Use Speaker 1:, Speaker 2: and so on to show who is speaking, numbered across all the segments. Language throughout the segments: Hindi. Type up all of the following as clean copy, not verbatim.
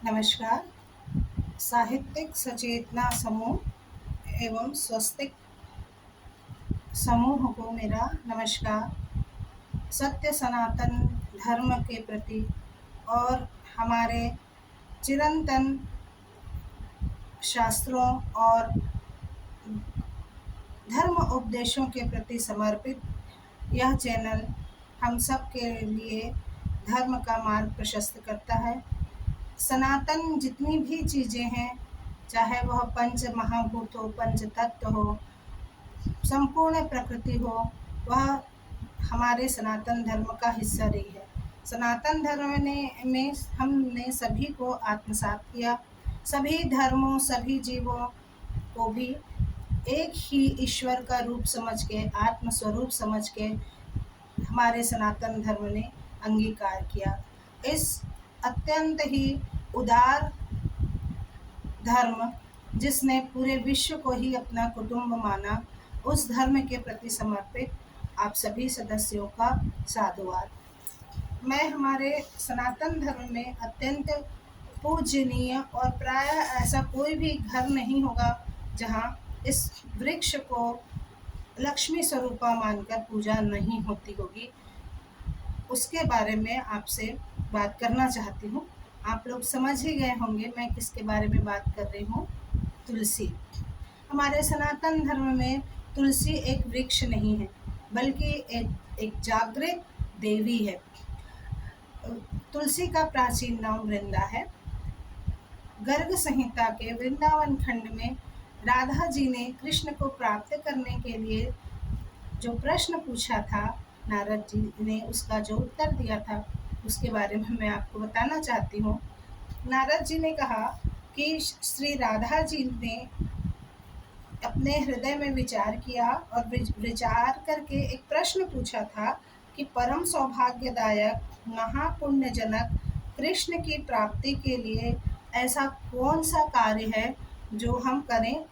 Speaker 1: नमस्कार। साहित्यिक सचेतना समूह एवं स्वस्तिक समूह को मेरा नमस्कार। सत्य सनातन धर्म के प्रति और हमारे चिरंतन शास्त्रों और धर्म उपदेशों के प्रति समर्पित यह चैनल हम सब के लिए धर्म का मार्ग प्रशस्त करता है। सनातन जितनी भी चीज़ें हैं, चाहे वह पंच महाभूत हो, पंच तत्व हो, संपूर्ण प्रकृति हो, वह हमारे सनातन धर्म का हिस्सा रही है। सनातन धर्म में हमने सभी को आत्मसात किया। सभी धर्मों, सभी जीवों को भी एक ही ईश्वर का रूप समझ के, आत्म स्वरूप समझ के हमारे सनातन धर्म ने अंगीकार किया। इस अत्यंत ही उदार धर्म, जिसने पूरे विश्व को ही अपना कुटुंब माना, उस धर्म के प्रति समर्पित आप सभी सदस्यों का साधुवाद। मैं हमारे सनातन धर्म में अत्यंत पूजनीय और प्रायः ऐसा कोई भी घर नहीं होगा जहाँ इस वृक्ष को लक्ष्मी स्वरूपा मानकर पूजा नहीं होती होगी। उसके बारे में आपसे बात करना चाहती हूँ। आप लोग समझ ही गए होंगे मैं किसके बारे में बात कर रही हूँ। तुलसी। हमारे सनातन धर्म में तुलसी एक वृक्ष नहीं है, बल्कि एक जागृत देवी है। तुलसी का प्राचीन नाम वृंदा है। गर्ग संहिता के वृंदावन खंड में राधा जी ने कृष्ण को प्राप्त करने के लिए जो प्रश्न पूछा था, नारद जी ने उसका जो उत्तर दिया था, उसके बारे में मैं आपको बताना चाहती हूँ। नारद जी ने कहा कि श्री राधा जी ने अपने हृदय में विचार किया और विचार करके एक प्रश्न पूछा था कि परम सौभाग्यदायक महापुण्यजनक कृष्ण की प्राप्ति के लिए ऐसा कौन सा कार्य है जो हम करें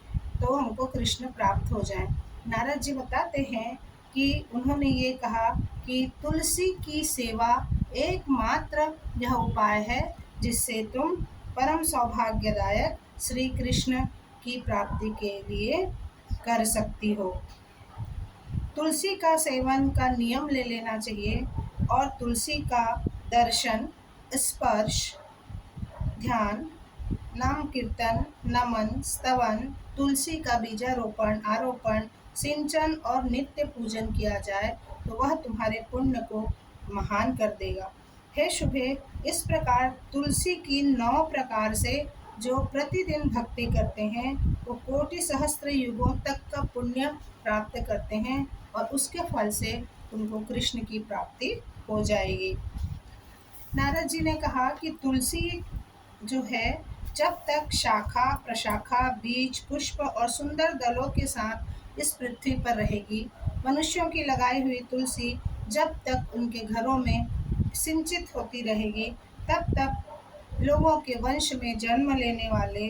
Speaker 1: तो हमको कृष्ण प्राप्त हो जाए। नारद जी बताते हैं कि उन्होंने ये कहा कि तुलसी की सेवा एकमात्र यह उपाय है जिससे तुम परम सौभाग्यदायक श्री कृष्ण की प्राप्ति के लिए कर सकती हो। तुलसी का सेवन का नियम ले लेना चाहिए और तुलसी का दर्शन, स्पर्श, ध्यान, नाम कीर्तन, नमन, स्तवन, तुलसी का बीजारोपण, आरोपण, सिंचन और नित्य पूजन किया जाए तो वह तुम्हारे पुण्य को महान कर देगा। हे शुभे, इस प्रकार तुलसी की 9 प्रकार से जो प्रतिदिन भक्ति करते हैं वो कोटि सहस्त्र युगों तक का पुण्य प्राप्त करते हैं और उसके फल से उनको कृष्ण की प्राप्ति हो जाएगी। नारद जी ने कहा कि तुलसी जो है, जब तक शाखा, प्रशाखा, बीज, पुष्प और सुंदर दलों के साथ इस पृथ्वी पर रहेगी, मनुष्यों की लगाई हुई तुलसी जब तक उनके घरों में सिंचित होती रहेगी, तब तक लोगों के वंश में जन्म लेने वाले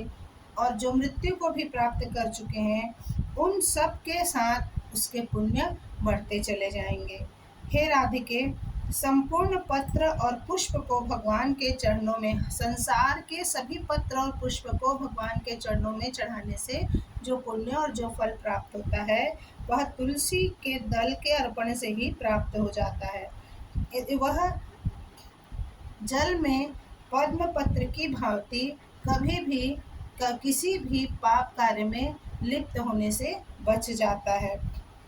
Speaker 1: और जो मृत्यु को भी प्राप्त कर चुके हैं, उन सब के साथ उसके पुण्य बढ़ते चले जाएंगे। हे राधिके, संपूर्ण पत्र और पुष्प को भगवान के चरणों में, संसार के सभी पत्र और पुष्प को भगवान के चरणों में चढ़ाने से जो पुण्य और जो फल प्राप्त होता है, वह तुलसी के दल के अर्पण से ही प्राप्त हो जाता है। वह जल में पद्म पत्र की भांति कभी भी किसी भी पाप कार्य में लिप्त होने से बच जाता है।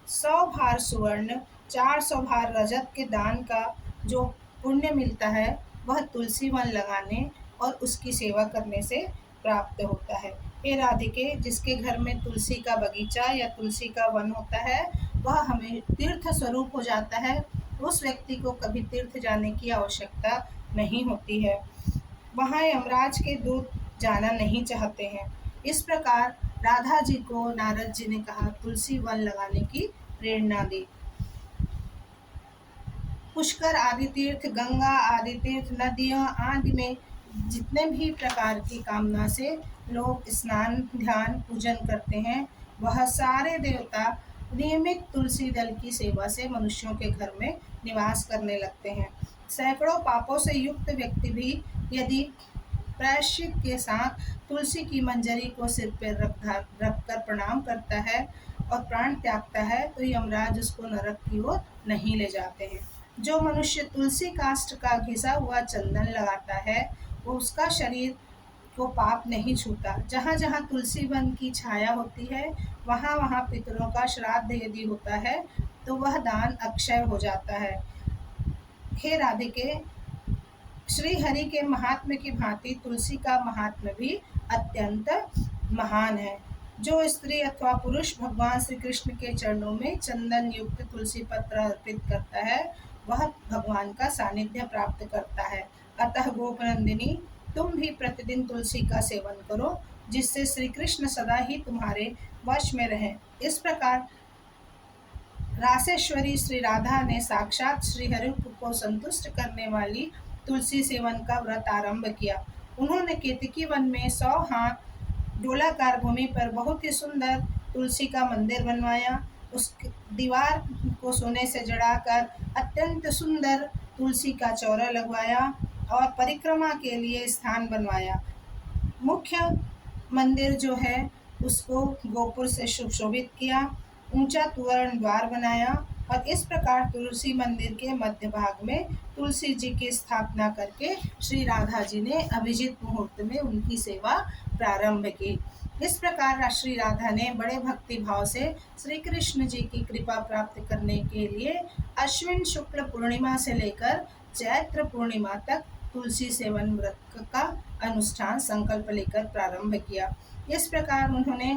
Speaker 1: 100 भार सुवर्ण, 400 भार रजत के दान का जो पुण्य मिलता है, वह तुलसी वन लगाने और उसकी सेवा करने से प्राप्त होता है। हे राधिके, जिसके घर में तुलसी का बगीचा या तुलसी का वन होता है, वह हमें तीर्थ स्वरूप हो जाता है। उस व्यक्ति को कभी तीर्थ जाने की आवश्यकता नहीं होती है। वहाँ यमराज के दूत जाना नहीं चाहते हैं। इस प्रकार राधा जी को नारद जी ने कहा तुलसी वन लगाने की प्रेरणा दी। पुष्कर आदि तीर्थ, गंगा आदि तीर्थ, नदियों आदि में जितने भी प्रकार की कामना से लोग स्नान, ध्यान, पूजन करते हैं, वह सारे देवता नियमित तुलसी दल की सेवा से मनुष्यों के घर में निवास करने लगते हैं। सैकड़ों पापों से युक्त व्यक्ति भी यदि प्रायश्चित के साथ तुलसी की मंजरी को सिर पर रखकर प्रणाम करता है और प्राण त्यागता है तो यमराज उसको नरक की ओर नहीं ले जाते हैं। जो मनुष्य तुलसी काष्ठ का घिसा हुआ चंदन लगाता है वो उसका शरीर को पाप नहीं छूता। जहाँ जहाँ तुलसी वन की छाया होती है वहाँ वहाँ पितरों का श्राद्ध यदि होता है तो वह दान अक्षय हो जाता है। हे राधिके, श्री हरि के महात्म्य की भांति तुलसी का महात्म्य भी अत्यंत महान है। जो स्त्री अथवा पुरुष भगवान श्री कृष्ण के चरणों में चंदन युक्त तुलसी पत्र अर्पित करता है वह भगवान का सानिध्य प्राप्त करता है। अतः गोपनंदिनी, तुम भी प्रतिदिन तुलसी का सेवन करो जिससे श्री कृष्ण सदा ही तुम्हारे वश में रहें। इस प्रकार रासेश्वरी श्री राधा ने साक्षात श्री हरि को संतुष्ट करने वाली तुलसी सेवन का व्रत आरंभ किया। उन्होंने केतकी वन में 100 हाथ डोलाकार भूमि पर बहुत ही सुंदर तुलसी का मंदिर बनवाया। उस दीवार को सोने से जड़ाकर अत्यंत सुंदर तुलसी का चौरा लगवाया और परिक्रमा के लिए स्थान बनवाया। मुख्य मंदिर जो है उसको गोपुर से सुशोभित किया, ऊंचा तोरण द्वार बनाया और इस प्रकार तुलसी मंदिर के मध्य भाग में तुलसी जी की स्थापना करके श्री राधा जी ने अभिजित मुहूर्त में उनकी सेवा प्रारंभ की। इस प्रकार श्री राधा ने बड़े भक्ति भाव से श्री कृष्ण जी की कृपा प्राप्त करने के लिए अश्विन शुक्ल पूर्णिमा से लेकर चैत्र पूर्णिमा तक तुलसी सेवन व्रत का अनुष्ठान संकल्प लेकर प्रारंभ किया। इस प्रकार उन्होंने